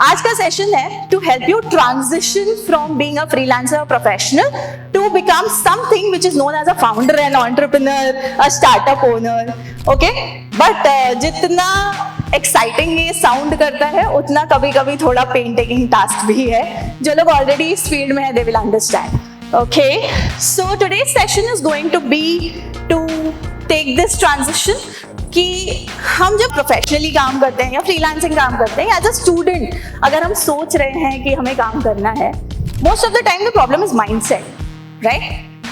आज का सेशन है to help you transition from being a freelancer professional to become something which is known as a founder and entrepreneur, a startup owner. Okay, but जितना exciting ये sound करता है उतना कभी कभी थोड़ा पेन टेकिंग टास्क भी है. जो लोग ऑलरेडी इस फील्ड में है they will understand. Okay, so today's session is going to be to take this transition कि हम जब प्रोफेशनली काम करते हैं या फ्रीलांसिंग काम करते हैं, एज अ स्टूडेंट अगर हम सोच रहे हैं कि हमें काम करना है, most of the time the problem is mindset, right?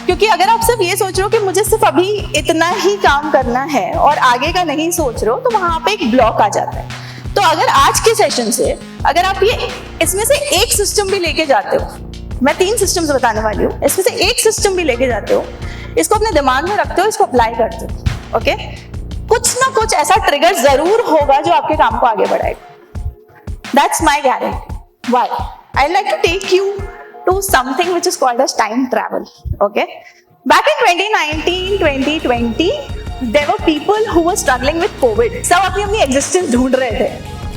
क्योंकि अगर आप सिर्फ ये सोच रहे हो कि मुझे सिर्फ अभी इतना ही काम करना है और आगे का नहीं सोच रहे हो, तो वहाँ पे एक ब्लॉक आ जाता है. तो अगर आज के सेशन से अगर आप ये इसमें से एक सिस्टम भी लेके जाते हो, मैं 3 सिस्टम्स बताने वाली हूँ, इसमें से एक सिस्टम भी लेके जाते हो, इसको अपने दिमाग में रखते हो, इसको अप्लाई करते हो, ओके, कुछ ना कुछ ऐसा ट्रिगर जरूर होगा जो आपके काम को आगे बढ़ाएगा. That's my guarantee. Why? I like to take you to something which is called age time travel. Okay, back in 2019 2020 there were people who were struggling with COVID. सब अपनी एग्जिस्टेंस ढूंढ रहे थे,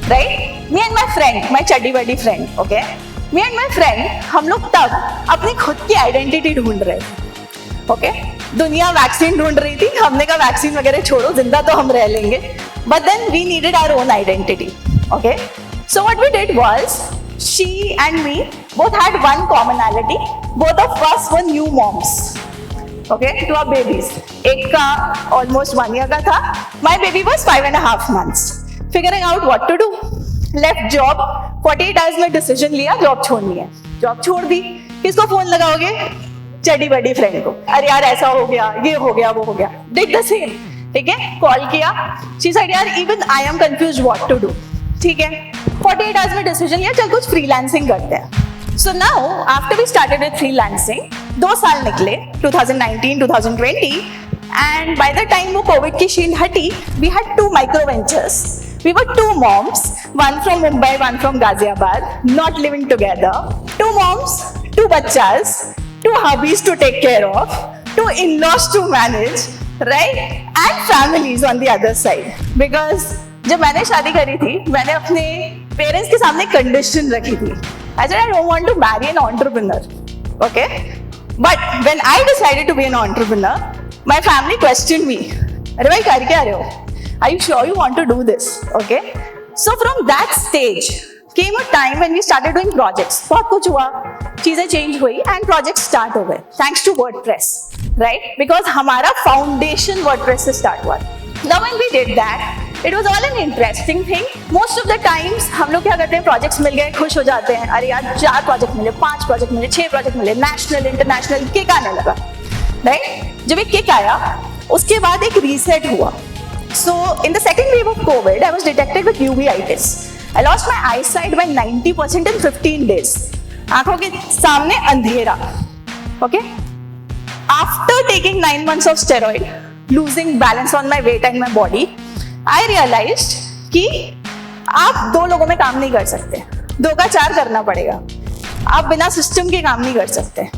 right? Me and my friend, my चड्डी buddy friend, okay, me and my friend, हम लोग तब अपनी खुद की आइडेंटिटी ढूंढ रहे थे. ओके, दुनिया वैक्सीन ढूंढ रही थी, हमने कहा वैक्सीन वगैरह छोड़ो, जिंदा तो हम रह लेंगे, but then we needed our own identity. Okay, so what we did was, she and me both had one commonality, both of us were new moms, okay, to our babies. एक का almost 1 year का था, my baby was 5.5 months. Figuring out what to do, left job, 48 hours में decision लिया job छोड़नी है, job छोड़ दी. किसको फोन लगाओगे? चड्डी बड्डी फ्रेंड को. अरे यार ऐसा हो गया, ये हो गया, वो हो गया. डिड द सेम, ठीक है, कॉल किया. शी सेड यार even I am confused what to do. ठीक है, 48 आवर्स में डिसीजन लिया, चल कुछ फ्रीलांसिंग करते हैं. So now after we started with freelancing, 2 साल निकले, 2019 2020, एंड बाय द टाइम वो कोविड की शील्ड हटी, we had 2 micro ventures. We were 2 moms, one from Mumbai, one from Ghaziabad, not living together. 2 moms, 2 bachas, 2 hubbies to take care of, 2 in-laws to manage, right? And families on the other side. Because जब मैंने शादी करी थी, मैंने अपने parents के सामने condition रखी थी. I said I don't want to marry an entrepreneur, okay? But when I decided to be an entrepreneur, my family questioned me. अरे भाई कर क्या रहे हो? Are you sure you want to do this? Okay. So from that stage came a time when we started doing projects. बहुत कुछ हुआ, चीजें चेंज हुई and projects start हो गए. Thanks to WordPress, right? Because हमारा foundation WordPress से start हुआ. Now when we did that, it was all an interesting thing. Most of the times हम लोग क्या करते हैं, projects मिल गए, खुश हो जाते हैं. अरे यार 4 project मिले, 5 project मिले, 6 project मिले, national, international, किक आने लगा, right? जब एक किक आया, उसके बाद एक reset हुआ. So in the second wave of COVID, I was detected with uveitis. I lost my eyesight by 90% in 15 days. आंखों के सामने अंधेरा. Okay? After taking 9 months of steroid, losing balance on my weight and my body, I realized कि आप 2 लोगों में काम नहीं कर सकते. 2 का 4 करना पड़ेगा. आप बिना सिस्टम के काम नहीं कर सकते.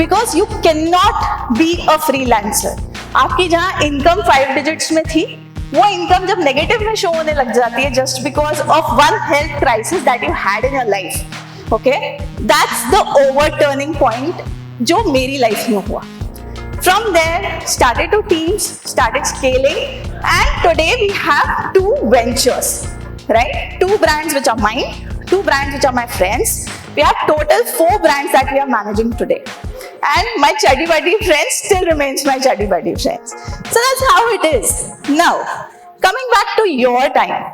Because you cannot be a freelancer. आपकी जहाँ इनकम 5 digits में थी, वो इनकम जब नेगेटिव में शो होने लग जाती है just because of one health crisis that you had in your life, okay, that's the overturning point जो मेरी लाइफ में हुआ. From there started two teams, started scaling, and today we have 2 ventures, right? 2 brands which are mine, 2 brands which are my friends. We have total 4 brands that we are managing today. And my chuddy buddy friend still remains my chuddy buddy friends. So that's how it is. Now, coming back to your time,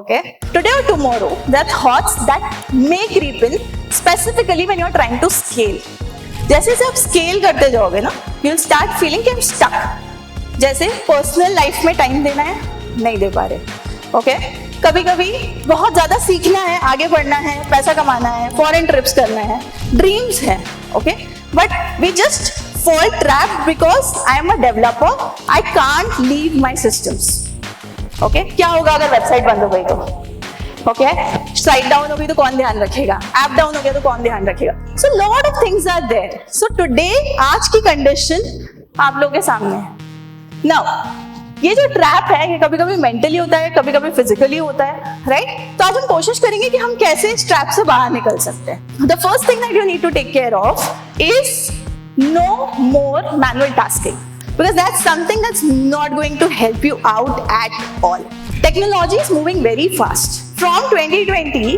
okay? Today or tomorrow, there are thoughts that may creep in, specifically when you're trying to scale. जैसे से आप scale करते जाओगे ना, you'll start feeling कि I'm stuck. जैसे personal life में time देना है, नहीं दे पा रहे, okay? कभी कभी बहुत ज्यादा सीखना है, आगे बढ़ना है, पैसा कमाना है, फॉरेन ट्रिप्स करना है, ड्रीम्स है, okay, but we just fall trap because I am a developer, I can't leave my systems. Okay, क्या होगा अगर वेबसाइट बंद हो गई तो? ओके, साइट डाउन हो गई तो कौन ध्यान रखेगा? ऐप डाउन हो गया तो कौन ध्यान रखेगा? So lot of things are there. So today आज की कंडीशन आप लोगों के सामने है. नाउ ये जो ट्रैप है ये कभी कभी मेंटली होता है, कभी कभी फिजिकली होता है, राइट? तो आज हम कोशिश करेंगे कि हम कैसे इस ट्रैप से बाहर निकल सकते हैं. The first thing that you need to take care of is no more manual tasking, because that's something that's not going to help you out at all. Technology is moving very fast. From 2020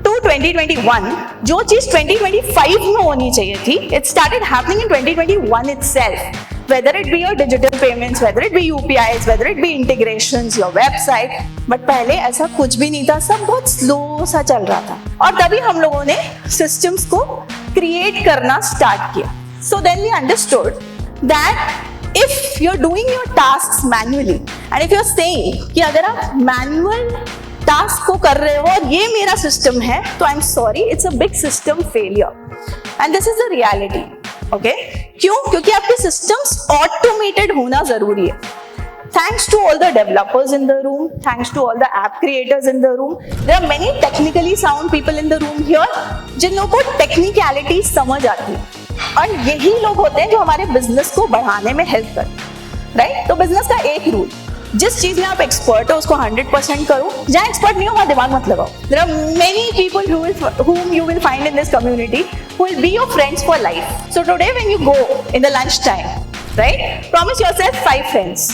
to 2021, जो चीज 2025 में होनी चाहिए थी, it started happening in 2021 itself. Whether it be your digital payments, whether it be UPIs, whether it be integrations, your website, but पहले ऐसा कुछ भी नहीं था, सब बहुत स्लो सा चल रहा था. और तभी हम लोगों ने systems को create करना start किया. So then we understood that if you're doing your tasks manually and if you're saying कि अगर आप manual task को कर रहे हो और ये मेरा system है, तो I'm sorry, it's a big system failure and this is the reality. Okay? क्यों? क्योंकि आपके systems automated होना जरूरी है. Thanks to all the developers in the room, thanks to all the app creators in the room, there are many technically sound people in the room here जिन लोगों को technicality समझ आती है. और यही लोग होते हैं जो हमारे बिजनेस को बढ़ाने में हेल्प करते हैं, राइट? तो बिजनेस का एक रूल, जिस चीज में आप एक्सपर्ट हो उसको 100% करो, जहां एक्सपर्ट नहीं हो वहां दिमाग मत लगाओ. There are many people whom you will find in this community who will be your friends for life. So today when you go in the lunch time, right, promise yourself 5 friends,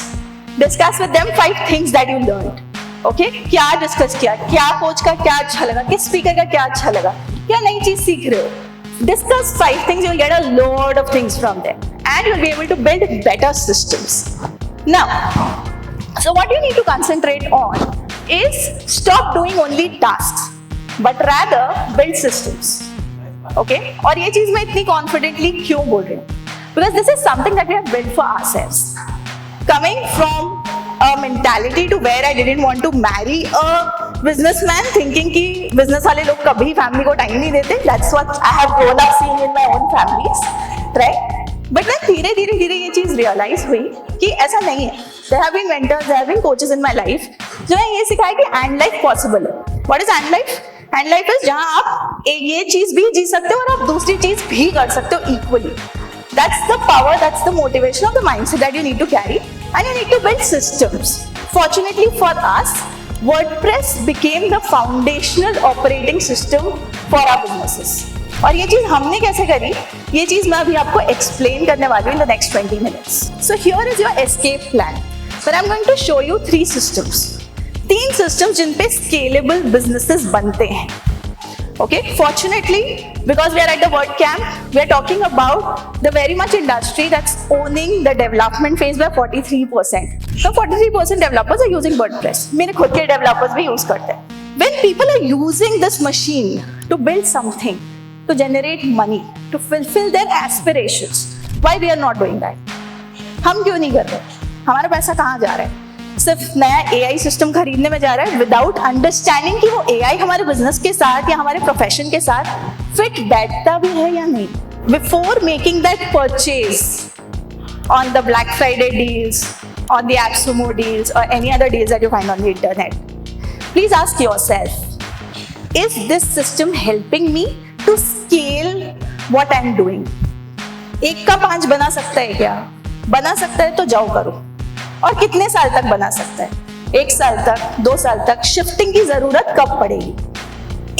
discuss with them 5 things that you learned. Okay? क्या discuss किया, क्या coach का क्या अच्छा लगा, किस speaker का क्या अच्छा लगा, क्या नई चीज सीख रहे हो. Discuss 5 things, you'll get a lot of things from them and you'll be able to build better systems. Now, so what you need to concentrate on is stop doing only tasks but rather build systems. Okay? और ये चीज मैं इतनी confidently क्यों बोल रही हूँ? Because this is something that we have built for ourselves. Coming from a mentality to where I didn't want to marry a businessman, thinking कि business वाले लोग कभी family को time नहीं देते. That's what I have grown up seeing in my own families, right? But मैं धीरे ये चीज realize हुई कि ऐसा नहीं है. There have been mentors, there have been coaches in my life जो है ये सिखाया कि and life possible है. What is and life? And life is जहाँ आप ये चीज भी जी सकते हो और आप दूसरी चीज भी कर सकते हो equally. That's the power, that's the motivation of the mindset that you need to carry. And you need to build systems. Fortunately for us, WordPress became the foundational operating system for our businesses. और ये चीज हमने कैसे करी, ये चीज मैं अभी आपको explain करने वाली हूँ in the next 20 minutes. So here is your escape plan. But I'm going to show you 3 systems. 3 systems जिन पे scalable businesses बनते हैं. Okay, fortunately, because we are at the WordCamp, we are talking about the very much industry that's owning the development phase by 43%. So 43% developers are using WordPress. मेरे खुद के developers भी use करते हैं. When people are using this machine to build something, to generate money, to fulfill their aspirations, why we are not doing that? हम क्यों नहीं कर रहे? हमारा पैसा कहाँ जा रहा है? सिर्फ नया AI सिस्टम खरीदने में जा रहा है विदाउट अंडरस्टैंडिंग कि वो AI हमारे बिजनेस के साथ या हमारे प्रोफेशन के साथ फिट बैठता भी है या नहीं. Before making that purchase on the black Friday deals, on the AppSumo deals और any other deals that you find on the internet, please ask yourself, is this system helping me to scale what I am doing? 1 का 5 बना सकता है क्या? बना सकता है तो जाओ करो. और कितने साल तक बना सकता है? 1 साल तक, 2 साल तक. शिफ्टिंग की जरूरत कब पड़ेगी?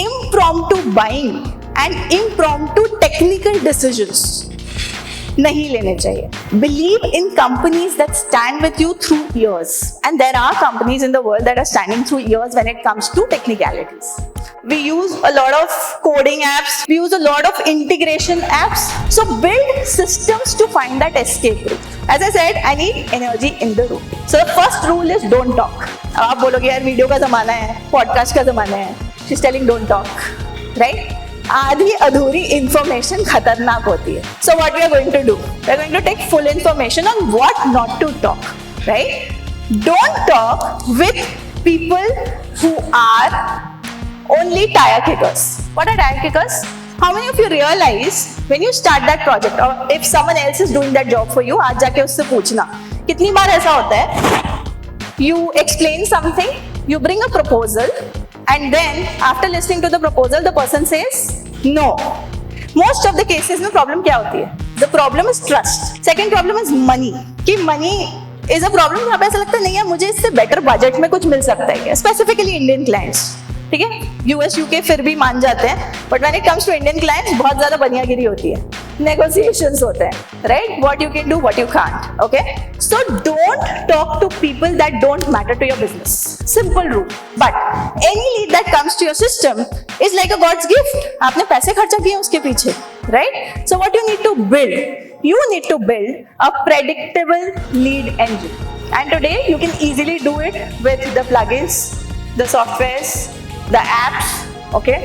Impromptu buying and impromptu technical decisions नहीं लेने चाहिए. Believe in companies that stand with you through years, and there are companies in the world that are standing through years when it comes to technicalities. We use a lot of coding apps, we use a lot of integration apps, so build systems to find that escape route. As I said, I need energy in the room. So the first rule is don't talk. अब आप बोलोगे यार video का जमाना है, podcast का जमाना है, she's telling don't talk, right? आधी अधूरी इंफॉर्मेशन खतरनाक होती है. So what we are going to do? We are going to take full information on what not to talk, right? Don't talk with people who are only tire kickers. What are tire kickers? How many of you realize when you start that project or if someone else is doing that job for you, आज जाके उससे पूछना. कितनी बार ऐसा होता है? You explain something, you bring a proposal, and then after listening to the proposal, the person says no. Most of the cases में problem क्या होती है? The problem is trust. Second problem is money. कि money is a problem. यहाँ पे ऐसा लगता है नहीं है मुझे इससे बेटर बजट में कुछ मिल सकता है, स्पेसिफिकली इंडियन क्लाइंट्स, ठीक है। यूएस यूके फिर भी मान जाते हैं, but when it comes to Indian clients बहुत ज्यादा बनियागिरी होती है, नेगोशिएशंस होते हैं, right, what you can do what you can't, okay. So don't talk to people that don't matter to your business, simple rule. But any lead that comes to your system is like a god's gift, आपने पैसे खर्चा किए उसके पीछे, right. So what you need to build, you need to build a predictable lead engine, and today you can easily do it with the plugins, the softwares, the apps, okay,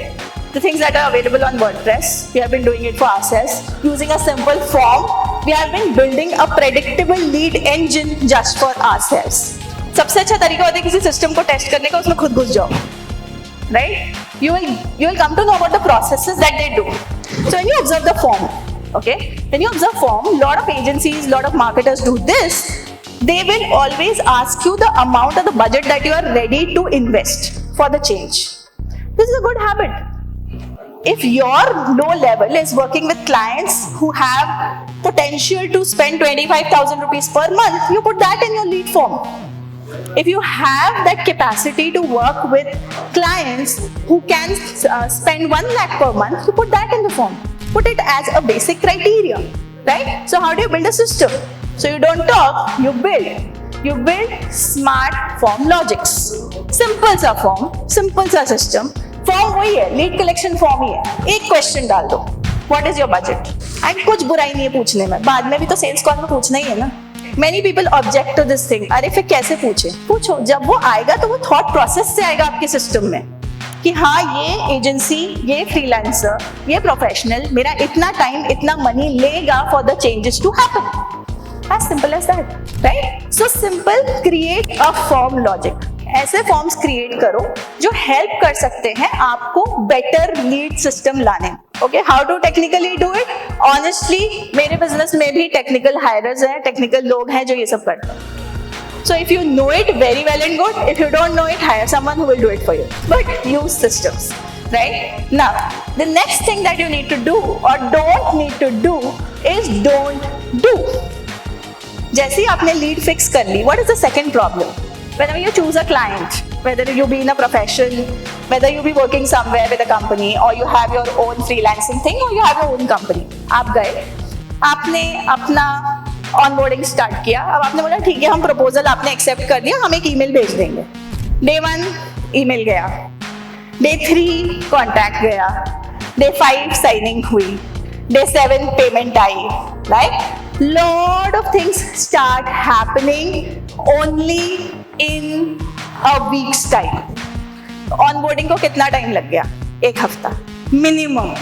the things that are available on WordPress. We have been doing it for ourselves using a simple form. We have been building a predictable lead engine just for ourselves. सबसे अच्छा तरीका होता है किसी system को test करने का, उसमें खुद घुस जाओ, right? You will come to know about the processes that they do. So when you observe the form, okay, when you observe form, lot of agencies, lot of marketers do this. They will always ask you the amount of the budget that you are ready to invest for the change. This is a good habit. If your low level is working with clients who have potential to spend 25,000 rupees per month, you put that in your lead form. If you have that capacity to work with clients who can spend 1 lakh per month, you put that in the form. Put it as a basic criteria, right? So how do you build a system? So you don't talk, you build. You build smart form logics. Simple सा form, simple सा system. Form वही है, lead collection form ही है. एक question डाल दो. What is your budget? And कुछ बुराई नहीं है पूछने में. बाद में भी तो sales call में पूछना ही है ना. Many people object to this thing. अरे फिर कैसे पूछे? पूछो. जब वो आएगा तो वो thought process से आएगा आपके system में. कि हाँ ये एजेंसी, ये फ्रीलांसर, ये प्रोफेशनल मेरा इतना टाइम, इतना मनी लेगा for the changes to happen. As simple as that, right. So simple, create a form logic. ऐसे फॉर्म्स क्रिएट करो जो हेल्प कर सकते हैं आपको बेटर लीड सिस्टम लाने। Okay, how to technically do it? Honestly मेरे बिजनेस में भी टेक्निकल हायरर्स हैं, टेक्निकल लोग हैं जो ये सब करते हैं। So if you know it, very well and good. If you don't know it, hire someone who will do it for you. But use systems, right? Now, the next thing that you need to do or don't need to do is don't do. जैसे ही आपने lead fix कर ली, what is the second problem? Whenever you choose a client, whether you be in a profession, whether you be working somewhere with a company, or you have your own freelancing thing, or you have your own company, आप गए, आपने अपना onboarding start किया। अब आपने बोला ठीक है, हम प्रपोजल आपने एक्सेप्ट कर दिया, हम एक ईमेल भेज देंगे। डे 1 ईमेल गया, डे 3 कॉन्ट्रैक्ट गया, डे 5 साइनिंग हुई, day 7 payment I, right? Lot of things start happening only in a weeks time. Onboarding को कितना टाइम लग गया? 1 हफ्ता मिनिमम।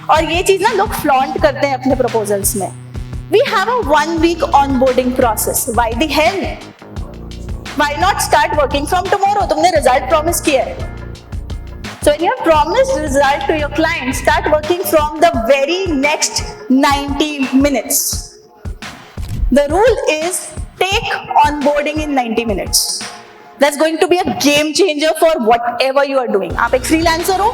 और ये चीज ना लोग फ्लॉन्ट करते हैं अपने प्रपोजल्स में। We have a 1 week onboarding process. Why the hell? Why not start working from tomorrow? तुमने result promise किया है. So when you have promised result to your client, start working from the very next 90 minutes. The rule is take onboarding in 90 minutes. That's going to be a game changer for whatever you are doing. आप एक freelancer हो,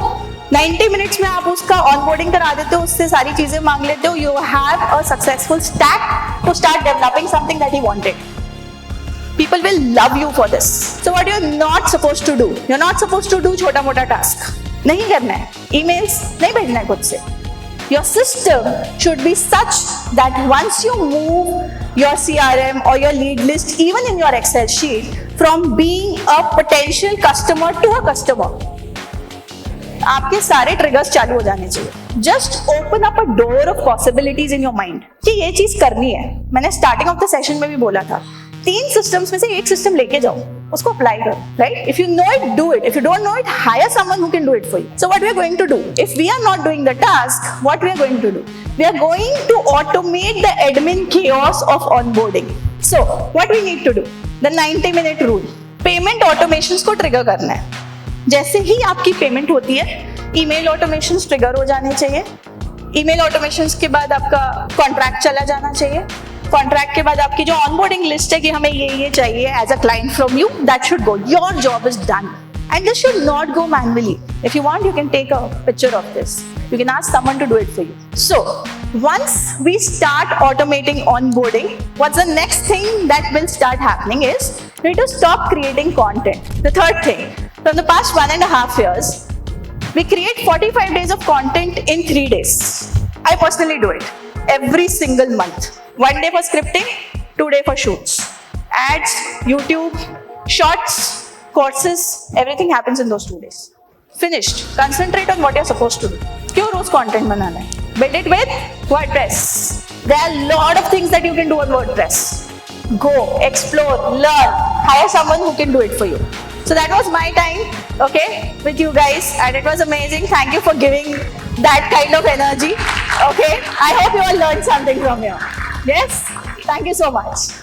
90 minutes में आप उसका onboarding करा देते हो, उससे सारी चीजें मांग लेते हो, you have a successful stack to start developing something that you wanted. People will love you for this. So what you are not supposed to do, you are not supposed to do छोटा मोटा task नहीं करना है, emails नहीं भेजना है खुद से। Your system should be such that once you move your CRM or your lead list, even in your Excel sheet, from being a potential customer to a customer, आपके सारे ट्रिगर्स चालू हो जाने चाहिए। Just open up a door of possibilities in your mind कि ये चीज करनी है। मैंने स्टार्टिंग ऑफ द सेशन में भी बोला था, 3 सिस्टम्स में से एक सिस्टम लेके जाओ, उसको अप्लाई करो, right? If you know it, do it. If you don't know it, hire someone who can do it for you. So what we are going to do, if we are not doing the task, what we are going to do, we are going to automate the admin chaos of onboarding. So what we need to do, the 90-minute rule, payment automations को trigger करना है। जैसे ही आपकी payment होती है, email automations trigger हो जाने चाहिए। ईमेल ऑटोमेशंस के बाद आपका कॉन्ट्रैक्ट चला जाना चाहिए। कॉन्ट्रैक्ट के बाद आपकी जो ऑनबोर्डिंग लिस्ट है कि हमें ये चाहिए as a client from you, that should go. Your job is done. And this should not go manually. If you want, you can take a picture of this. You can ask someone to do it for you. So, once we start automating onboarding, what's the next thing that will start happening is we need to stop creating content. The third thing, from the past 1.5 years, we create 45 days of content in 3 days. I personally do it every single month. 1 day for scripting, 2 days for shoots. Ads, YouTube, shorts, courses, everything happens in those 2 days. Finished. Concentrate on what you're supposed to do. क्यों रोज content बनाना है? Build it with WordPress. There are a lot of things that you can do on WordPress. Go, explore, learn, hire someone who can do it for you. So that was my time, okay, with you guys, and it was amazing. Thank you for giving that kind of energy, okay. I hope you all learned something from here. Yes? Thank you so much.